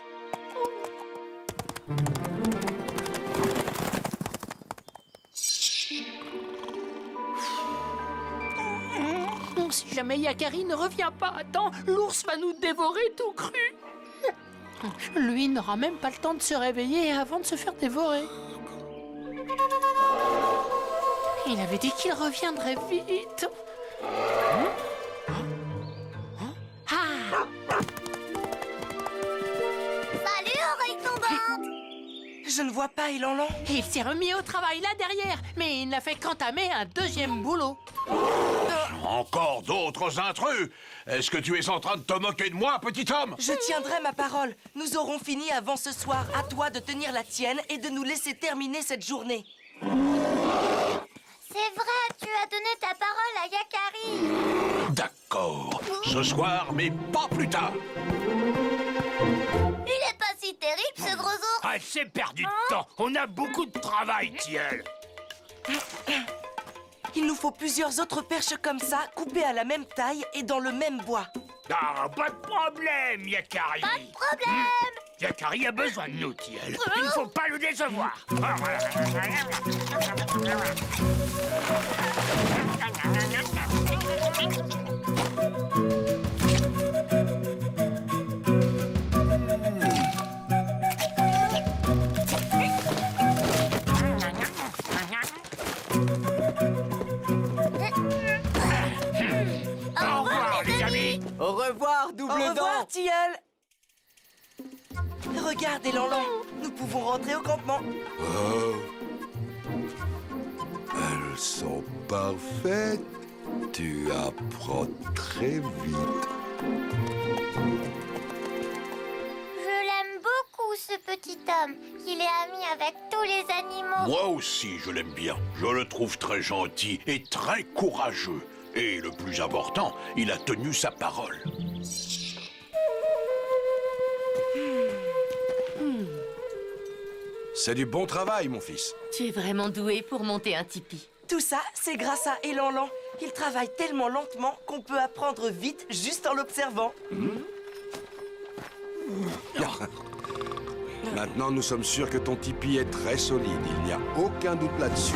Si jamais Yakari ne revient pas à temps, l'ours va nous dévorer tout cru. Lui n'aura même pas le temps de se réveiller avant de se faire dévorer. Il avait dit qu'il reviendrait vite. Salut, oreille tombante. Je ne vois pas Elanlan. Il s'est remis au travail là derrière, mais il n'a fait qu'entamer un deuxième boulot. Encore d'autres intrus! Est-ce que tu es en train de te moquer de moi, petit homme? Je tiendrai ma parole. Nous aurons fini avant ce soir. À toi de tenir la tienne et de nous laisser terminer cette journée. C'est vrai, tu as donné ta parole à Yakari. D'accord. Ce soir, mais pas plus tard. Il est pas si terrible, ce gros ours. Ah, c'est perdu de temps. On a beaucoup de travail, Tilleul. Il nous faut plusieurs autres perches comme ça, coupées à la même taille et dans le même bois. Ah, pas de problème, Yakari. Pas de problème. Yakari a besoin de nous, Tilleul. Il ne faut pas le décevoir. Au revoir, les amis. Au revoir, double Au revoir, dent. Tilleul. Regarde, Elanlan, nous pouvons rentrer au campement. Oh. Elles sont parfaites. Tu apprends très vite. Je l'aime beaucoup, ce petit homme. Il est ami avec tous les animaux. Moi aussi, je l'aime bien. Je le trouve très gentil et très courageux. Et le plus important, il a tenu sa parole. C'est du bon travail, mon fils. Tu es vraiment doué pour monter un tipi. Tout ça, c'est grâce à Elanlan. Il travaille tellement lentement qu'on peut apprendre vite juste en l'observant. Maintenant, nous sommes sûrs que ton tipi est très solide. Il n'y a aucun doute là-dessus.